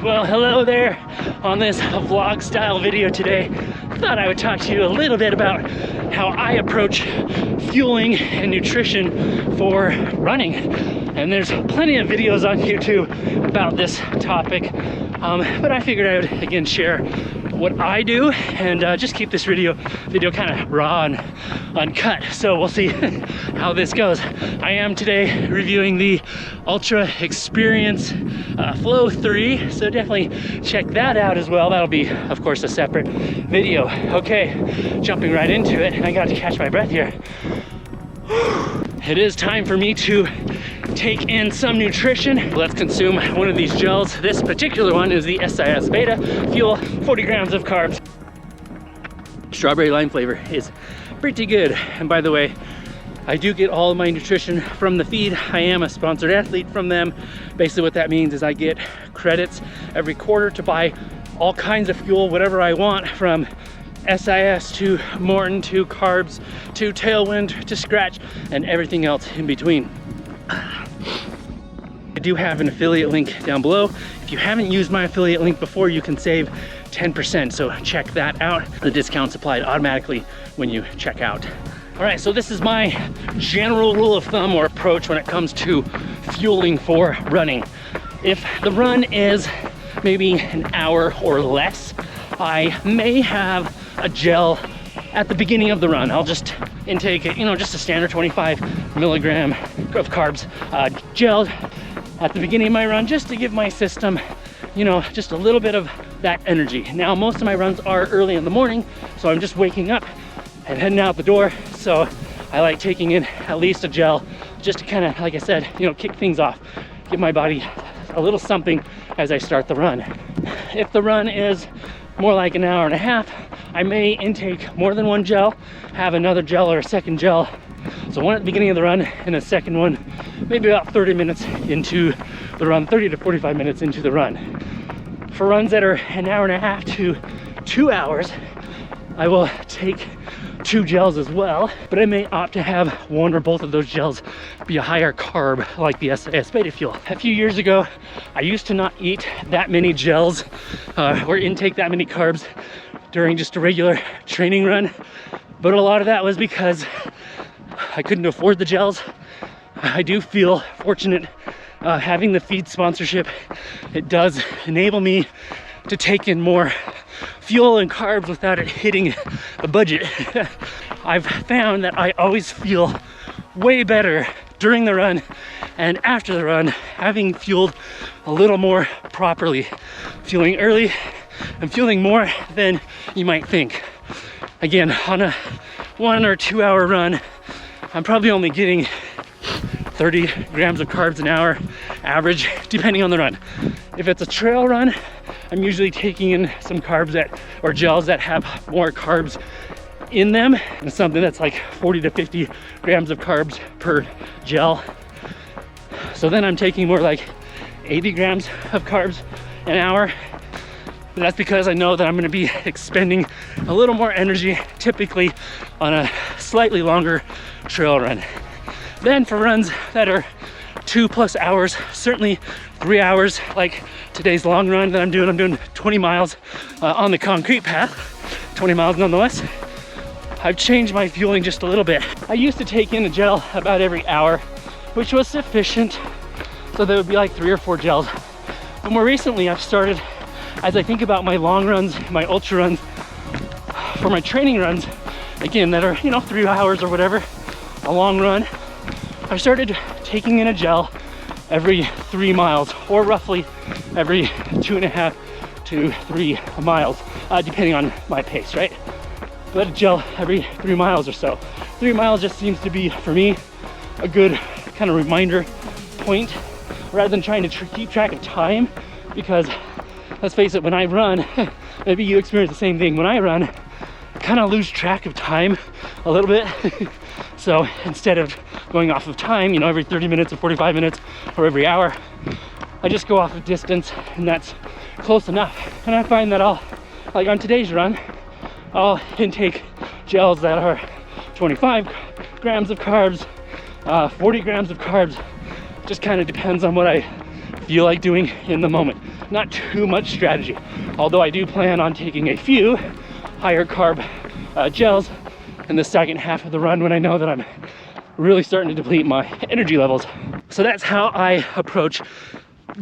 Well, hello there on this vlog style video today. Thought I would talk to you a little bit about how I approach fueling and nutrition for running. And there's plenty of videos on YouTube about this topic, but I figured I would again share what I do and just keep this video kind of raw and uncut. So we'll see how this goes. I am today reviewing the Ultra Experience Flow 3, so definitely check that out as well. That'll be, of course, a separate video. Okay, jumping right into it. I got to catch my breath here. It is time for me to take in some nutrition. Let's consume one of these gels. This particular one is the SIS Beta Fuel, 40 grams of carbs. Strawberry lime flavor is pretty good. And by the way, I do get all of my nutrition from the feed. I am a sponsored athlete from them. Basically what that means is I get credits every quarter to buy all kinds of fuel, whatever I want, from SIS to Morton to Carbs to Tailwind to Scratch and everything else in between. I do have an affiliate link down below. If you haven't used my affiliate link before, you can save 10%, so check that out. The discount's applied automatically when you check out. All right, so this is my general rule of thumb or approach when it comes to fueling for running. If the run is maybe an hour or less, I may have a gel at the beginning of the run. I'll just intake it, just a standard 25 milligram of carbs gel at the beginning of my run, just to give my system, just a little bit of that energy. Now, most of my runs are early in the morning, so I'm just waking up and heading out the door. So I like taking in at least a gel just to kind of, like I said, kick things off, give my body a little something as I start the run. If the run is more like an hour and a half, I may intake more than one gel, have another gel or a second gel. So one at the beginning of the run and a second one maybe about 30 minutes into the run, 30 to 45 minutes into the run. For runs that are an hour and a half to 2 hours, I will take 2 gels as well, but I may opt to have one or both of those gels be a higher carb, like the SIS Beta Fuel. A few years ago, I used to not eat that many gels or intake that many carbs during just a regular training run, but a lot of that was because I couldn't afford the gels. I do feel fortunate having the feed sponsorship. It does enable me to take in more fuel and carbs without it hitting the budget. I've found that I always feel way better during the run and after the run, having fueled a little more properly, fueling early and fueling more than you might think. Again, on a 1 or 2 hour run, I'm probably only getting 30 grams of carbs an hour average, depending on the run. If it's a trail run, I'm usually taking in some carbs or gels that have more carbs in them, and something that's like 40 to 50 grams of carbs per gel. So then I'm taking more like 80 grams of carbs an hour. But that's because I know that I'm going to be expending a little more energy, typically on a slightly longer trail run. Then for runs that are 2+ hours, certainly 3 hours, like today's long run that I'm doing 20 miles on the concrete path, 20 miles nonetheless. I've changed my fueling just a little bit. I used to take in a gel about every hour, which was sufficient, so there would be like 3 or 4 gels. But more recently, I've started, as I think about my long runs, my ultra runs, for my training runs, again, that are 3 hours or whatever, a long run, I started taking in a gel every 3 miles, or roughly every 2.5 to 3 miles, depending on my pace, right? But a gel every 3 miles or so. 3 miles just seems to be, for me, a good kind of reminder point, rather than trying to keep track of time, because let's face it, when I run, maybe you experience the same thing. When I run, I kind of lose track of time a little bit. So instead of going off of time, every 30 minutes or 45 minutes or every hour, I just go off of distance, and that's close enough. And I find that like on today's run, I'll intake gels that are 25 grams of carbs, 40 grams of carbs. Just kind of depends on what I feel like doing in the moment. Not too much strategy, although I do plan on taking a few higher carb gels in the second half of the run when I know that I'm really starting to deplete my energy levels. So that's how I approach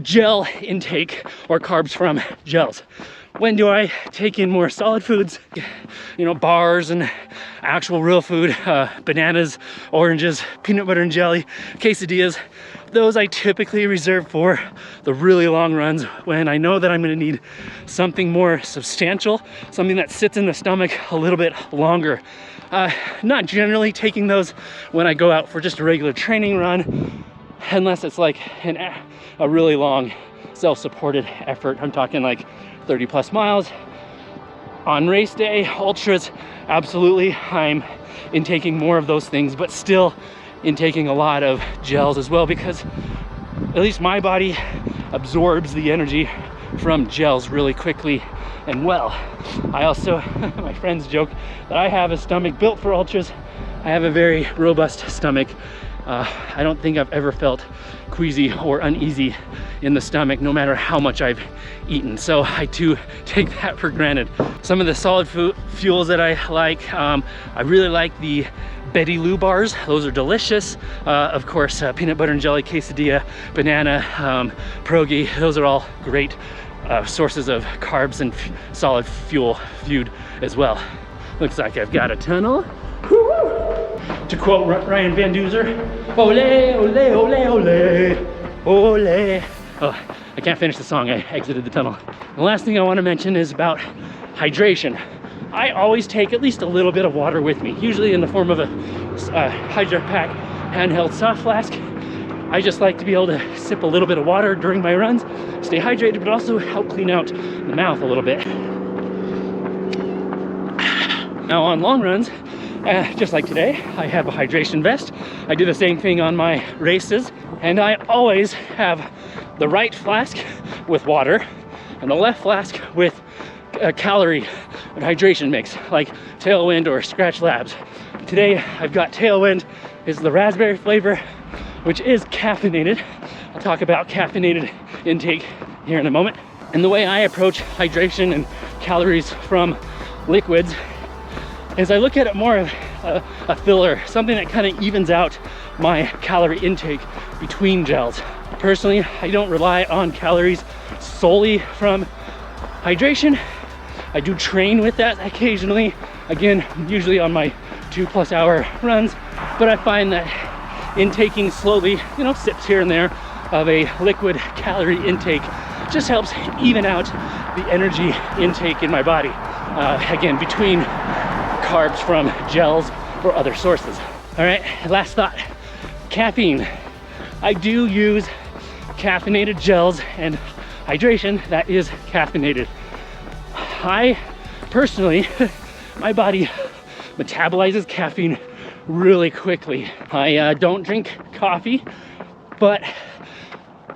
gel intake or carbs from gels. When do I take in more solid foods? You know, bars and actual real food, bananas, oranges, peanut butter and jelly, quesadillas. Those I typically reserve for the really long runs when I know that I'm gonna need something more substantial, something that sits in the stomach a little bit longer. Not generally taking those when I go out for just a regular training run, unless it's like a really long self-supported effort. I'm talking like 30 plus miles. On race day, ultras, absolutely, I'm intaking more of those things, but still intaking a lot of gels as well, because at least my body absorbs the energy from gels really quickly and well. I also, my friends joke that I have a stomach built for ultras. I have a very robust stomach. I don't think I've ever felt queasy or uneasy in the stomach, no matter how much I've eaten. So I do take that for granted. Some of the solid fuels that I like, I really like the Betty Lou bars. Those are delicious. Of course, peanut butter and jelly, quesadilla, banana, pierogi. Those are all great sources of carbs and solid fuel food as well. Looks like I've got a tunnel. To quote Ryan Van Duzer, ole, ole, ole, ole, ole. Oh, I can't finish the song, I exited the tunnel. The last thing I want to mention is about hydration. I always take at least a little bit of water with me, usually in the form of a Hydro Pack handheld soft flask. I just like to be able to sip a little bit of water during my runs, stay hydrated, but also help clean out the mouth a little bit. Now on long runs, just like today, I have a hydration vest. I do the same thing on my races, and I always have the right flask with water and the left flask with a calorie and hydration mix, like Tailwind or Scratch Labs. Today I've got Tailwind. It's the raspberry flavor, which is caffeinated. I'll talk about caffeinated intake here in a moment. And the way I approach hydration and calories from liquids is I look at it more of a filler, something that kind of evens out my calorie intake between gels. Personally, I don't rely on calories solely from hydration. I do train with that occasionally, again, usually on my 2+ hour runs, but I find that intaking slowly, you know, sips here and there of a liquid calorie intake just helps even out the energy intake in my body, again, between carbs from gels or other sources. All right, last thought, caffeine. I do use caffeinated gels and hydration that is caffeinated. I personally, my body metabolizes caffeine really quickly. I don't drink coffee, but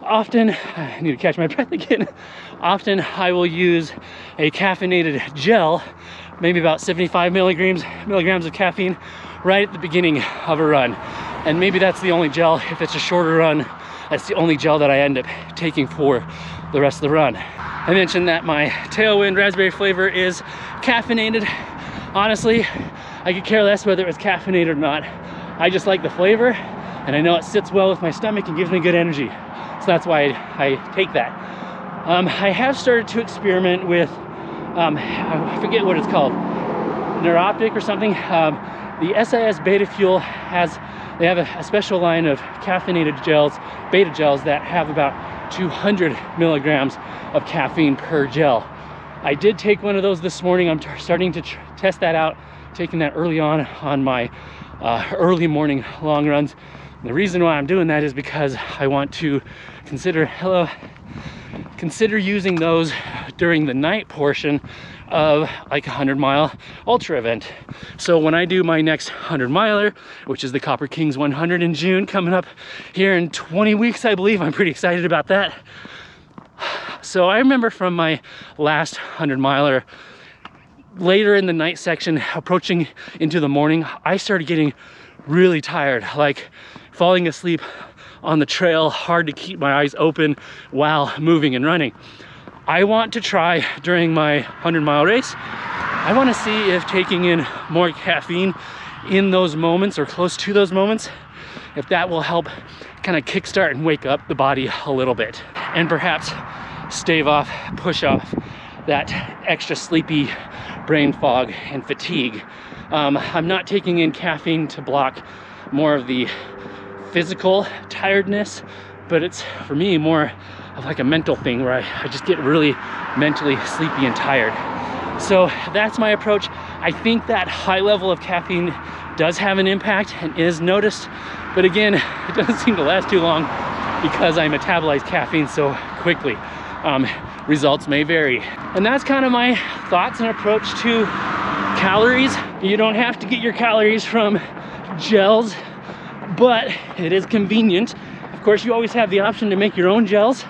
often, I need to catch my breath again, often I will use a caffeinated gel, maybe about 75 milligrams of caffeine right at the beginning of a run. And maybe that's the only gel, if it's a shorter run, that's the only gel that I end up taking for the rest of the run. I mentioned that my Tailwind raspberry flavor is caffeinated. Honestly, I could care less whether it was caffeinated or not. I just like the flavor, and I know it sits well with my stomach and gives me good energy. So that's why I take that. I have started to experiment with, I forget what it's called, Neuroptic or something. The SIS Beta Fuel they have a special line of caffeinated gels, beta gels, that have about 200 milligrams of caffeine per gel. I did take one of those this morning. I'm starting to test that out, taking that early on my early morning long runs. And the reason why I'm doing that is because I want to consider using those during the night portion of like a 100-mile ultra event. So when I do my next 100-miler, which is the Copper Kings 100 in June, coming up here in 20 weeks, I believe. I'm pretty excited about that. So I remember from my last 100-miler, later in the night section, approaching into the morning, I started getting really tired, like falling asleep on the trail, hard to keep my eyes open while moving and running. I want to try during my 100-mile race, I want to see if taking in more caffeine in those moments or close to those moments, if that will help kind of kickstart and wake up the body a little bit, and perhaps push off that extra sleepy brain fog and fatigue. I'm not taking in caffeine to block more of the physical tiredness, but it's for me more of like a mental thing where I just get really mentally sleepy and tired. So that's my approach. I think that high level of caffeine does have an impact and is noticed, but again, it doesn't seem to last too long because I metabolize caffeine so quickly. Results may vary. And that's kind of my thoughts and approach to calories. You don't have to get your calories from gels, but it is convenient. Of course, you always have the option to make your own gels.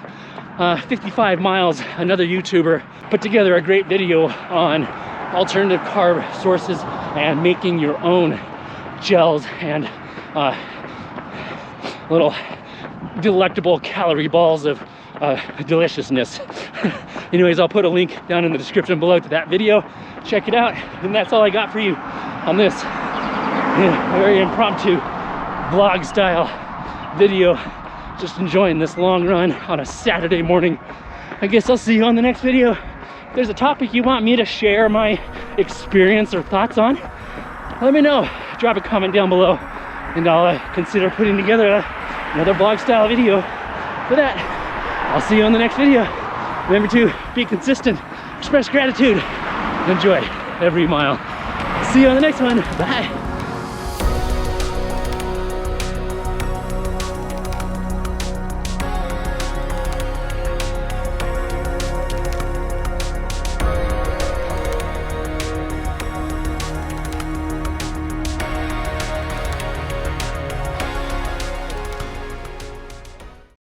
55 Miles, another YouTuber, put together a great video on alternative carb sources and making your own gels and little delectable calorie balls of deliciousness. Anyways, I'll put a link down in the description below to that video. Check it out. And that's all I got for you on this very impromptu vlog style video. Just enjoying this long run on a Saturday morning. I guess I'll see you on the next video. If there's a topic you want me to share my experience or thoughts on, let me know. Drop a comment down below and I'll consider putting together another vlog style video for that. I'll see you on the next video. Remember to be consistent, express gratitude, and enjoy every mile. See you on the next one. Bye.